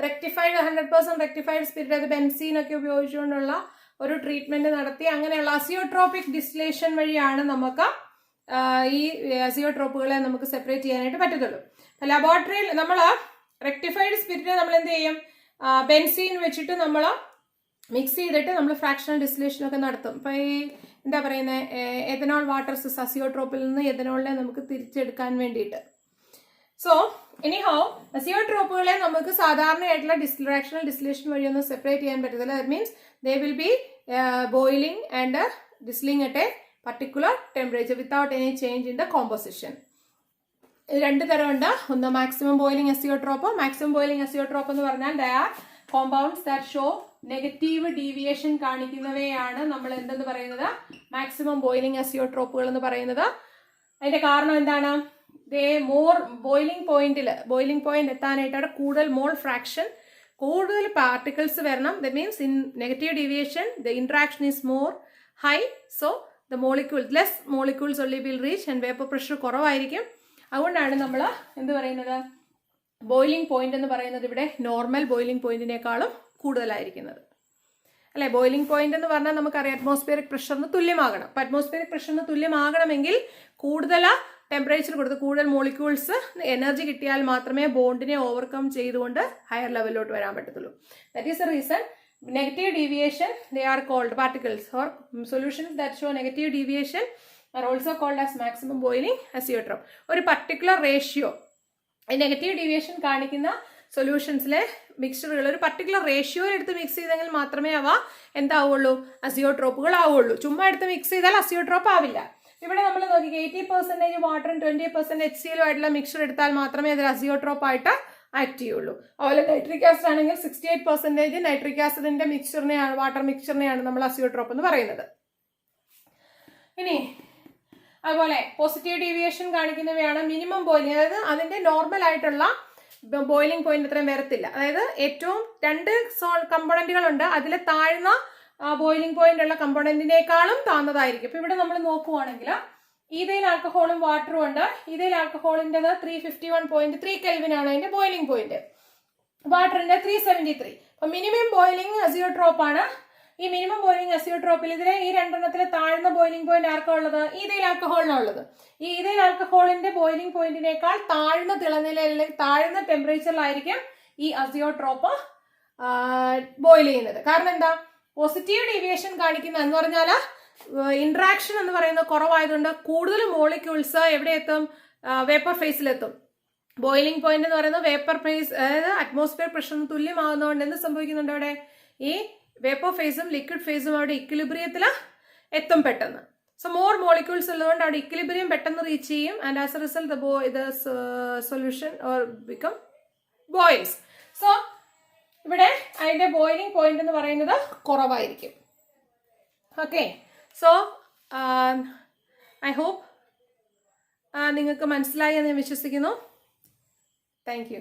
റെക്ടിഫൈഡ് 100% റെക്ടിഫൈഡ് സ്പിരിറ്റ്, അത് ബെൻസീൻ ഒക്കെ ഉപയോഗിച്ചുകൊണ്ടുള്ള ഒരു ട്രീറ്റ്മെന്റ് നടത്തി അങ്ങനെയുള്ള അസിയോട്രോപിക് ഡിസ്റ്റിലേഷൻ വഴിയാണ് നമുക്ക് ഈ അസിയോട്രോപ്പുകളെ നമുക്ക് സെപ്പറേറ്റ് ചെയ്യാനായിട്ട് പറ്റത്തുള്ളൂ. ലബോറട്ടറിയിൽ നമ്മൾ റെക്ടിഫൈഡ് സ്പിരിറ്റിനെ നമ്മൾ എന്ത് ചെയ്യും? ബെൻസീൻ വെച്ചിട്ട് നമ്മൾ മിക്സ് ചെയ്തിട്ട് നമ്മൾ ഫ്രാക്ഷണൽ ഡിസ്റ്റിലേഷൻ ഒക്കെ നടത്തും. ഇപ്പൊ ഈ എന്താ പറയുന്നത്, എഥനോൾ വാട്ടർ സിസ് അസിയോട്രോപ്പിൽ നിന്ന് എഥനോളിനെ നമുക്ക് തിരിച്ചെടുക്കാൻ വേണ്ടിയിട്ട്. സോ എനിഹൗ അസിയോട്രോപ്പുകളെ നമുക്ക് സാധാരണയായിട്ടുള്ള ഫ്രാക്ഷണൽ ഡിസ്റ്റിലേഷൻ വഴിയൊന്നും സെപ്പറേറ്റ് ചെയ്യാൻ പറ്റത്തില്ല. That means they will be boiling and distilling at a particular temperature without any change in the composition. രണ്ട് തരമുണ്ട്. ഒന്ന് maximum boiling azeotrope. Maximum boiling azeotrope എന്ന് പറഞ്ഞാൽ they are compounds that show negative deviation കാണിക്കുന്നവയാണ് നമ്മൾ എന്തെന്ന് പറയുന്നത്? Maximum boiling അസിയോട്രോപ്പുകൾ എന്ന് പറയുന്നത്. അതിന്റെ കാരണം എന്താണ്? ദേ മോർ ബോയിലിംഗ് പോയിന്റ് എത്താനായിട്ട് അവിടെ കൂടുതൽ മോൾ ഫ്രാക്ഷൻ, കൂടുതൽ പാർട്ടിക്കിൾസ് വരണം. That means in negative deviation the interaction is more high. So the less molecules only will reach and vapor pressure കുറവായിരിക്കും. അതുകൊണ്ടാണ് നമ്മൾ എന്ത് പറയുന്നത്? ബോയിലിംഗ് പോയിന്റ് എന്ന് പറയുന്നത് ഇവിടെ നോർമൽ ബോയിലിംഗ് പോയിന്റിനേക്കാളും കൂടുതലായിരിക്കുന്നത് അല്ലെ. ബോയിലിംഗ് പോയിന്റ് എന്ന് പറഞ്ഞാൽ നമുക്കറിയാം അറ്റ്മോസ്ഫിയറിക് പ്രഷറിന് തുല്യമാകണം. അപ്പൊ അറ്റ്മോസ്ഫിയറിക് പ്രഷറിന് തുല്യമാകണമെങ്കിൽ കൂടുതൽ ടെമ്പറേച്ചർ കൊടുത്ത് കൂടുതൽ മോളിക്യൂൾസ് എനർജി കിട്ടിയാൽ മാത്രമേ ബോണ്ടിനെ ഓവർകം ചെയ്തുകൊണ്ട് ഹയർ ലെവലിലോട്ട് വരാൻ പറ്റത്തുള്ളൂ. That is the reason negative deviation, they are called particles, or solutions that show negative deviation are also called as maximum boiling azeotrope. ഒരു പർട്ടിക്കുലർ റേഷ്യോ, നെഗറ്റീവ് ഡീവിയേഷൻ കാണിക്കുന്ന സൊല്യൂഷൻസിലെ മിക്സ്ചറുകൾ ഒരു particular റേഷ്യോയിൽ എടുത്ത് mix ചെയ്തെങ്കിൽ മാത്രമേ അവ എന്താവുള്ളൂ? അസിയോട്രോപ്പുകൾ ആവുള്ളൂ. ചുമ്മാ എടുത്ത് മിക്സ് ചെയ്താൽ അസിയോട്രോപ്പ് ആവില്ല. ഇവിടെ നമ്മൾ നോക്കി 80% വാട്ടറും 20% HCl ആയിട്ടുള്ള മിക്സ്ചർ എടുത്താൽ മാത്രമേ അത് അസിയോട്രോപ്പ് ആയിട്ട് ആക്ട് ചെയ്യുള്ളൂ. അതുപോലെ നൈട്രിക് ആസിഡ് ആണെങ്കിൽ 68% നൈട്രിക് ആസിഡിന്റെ മിക്സ്ചറിനെയാണ്, വാട്ടർ മിക്സ്ചറിനെയാണ് നമ്മൾ അസിയോട്രോപ്പ് എന്ന് പറയുന്നത്. ഇനി അതുപോലെ പോസിറ്റീവ് ഡീവിയേഷൻ കാണിക്കുന്നവയാണ് മിനിമം ബോയിലിംഗ്. അതായത് അതിന്റെ നോർമൽ ആയിട്ടുള്ള ബോയിലിംഗ് പോയിന്റ് അത്രയും വരത്തില്ല. അതായത് ഏറ്റവും 2 കമ്പോണന്റുകളുണ്ട്, അതിൽ താഴ്ന്ന ബോയിലിംഗ് പോയിന്റ് ഉള്ള കമ്പോണന്റിനേക്കാളും താഴ്ന്നതായിരിക്കും. ഇപ്പൊ ഇവിടെ നമ്മൾ നോക്കുവാണെങ്കിൽ ഈതയിൽ ആൽക്കഹോളും വാട്ടറും ഉണ്ട്. ഈതയിൽ ആൽക്കഹോളിൻ്റെത് 351.3 കെൽവിൻ ആണ് അതിന്റെ ബോയിലിംഗ് പോയിന്റ്. വാട്ടറിന്റെ 373. അപ്പൊ മിനിമം ബോയിലിംഗ് അസിയോട്രോപ്പ് ആണ്. ഈ മിനിമം ബോയിലിംഗ് അസിയോട്രോപ്പിൽ ഇതിലെ ഈ രണ്ടെണ്ണത്തിലെ താഴ്ന്ന ബോയിലിംഗ് പോയിന്റ് ആർക്കാ ഉള്ളത്? ഈതയിൽ ആൽക്കഹോളിനുള്ളത്. ഈ ഈതയിൽ ആൽക്കഹോളിന്റെ ബോയിലിംഗ് പോയിന്റിനേക്കാൾ താഴ്ന്ന തിളനിലയിൽ താഴ്ന്ന ടെമ്പറേച്ചറിലായിരിക്കും ഈ അസിയോട്രോപ്പ് ബോയിൽ ചെയ്യുന്നത്. കാരണം എന്താ? പോസിറ്റീവ് ഡീവിയേഷൻ കാണിക്കുന്ന എന്ന് പറഞ്ഞാൽ ഇന്ററാക്ഷൻ എന്ന് പറയുന്നത് കുറവായതുകൊണ്ട് കൂടുതൽ മോളിക്യൂൾസ് എവിടെ എത്തും? വേപ്പർ ഫേസിലെത്തും. ബോയിലിംഗ് പോയിന്റ് എന്ന് പറയുന്നത് വേപ്പർ ഫേസ്, അതായത് അറ്റ്മോസ്ഫിയർ പ്രഷറിന് തുല്യമാകുന്നതുകൊണ്ട് എന്ത് സംഭവിക്കുന്നുണ്ട്? അവിടെ ഈ വേപ്പർ ഫേസും ലിക്വിഡ് ഫേസും അവിടെ ഇക്വിലിബ്രിയത്തിൽ എത്തും പെട്ടെന്ന്. സോ മോർ മോളിക്യൂൾസ് ഉള്ളതുകൊണ്ട് അവിടെ ഇക്വിലിബ്രിയം പെട്ടെന്ന് റീച്ച് ചെയ്യും. And as a result the solution or become boils. So ഇവിടെ അതിന്റെ ബോയിലിംഗ് പോയിന്റ് എന്ന് പറയുന്നത് കുറവായിരിക്കും. ഓക്കെ, സോ ഐ ഹോപ്പ് നിങ്ങൾക്ക് മനസ്സിലായി എന്ന് ഞാൻ വിശ്വസിക്കുന്നു. Thank you.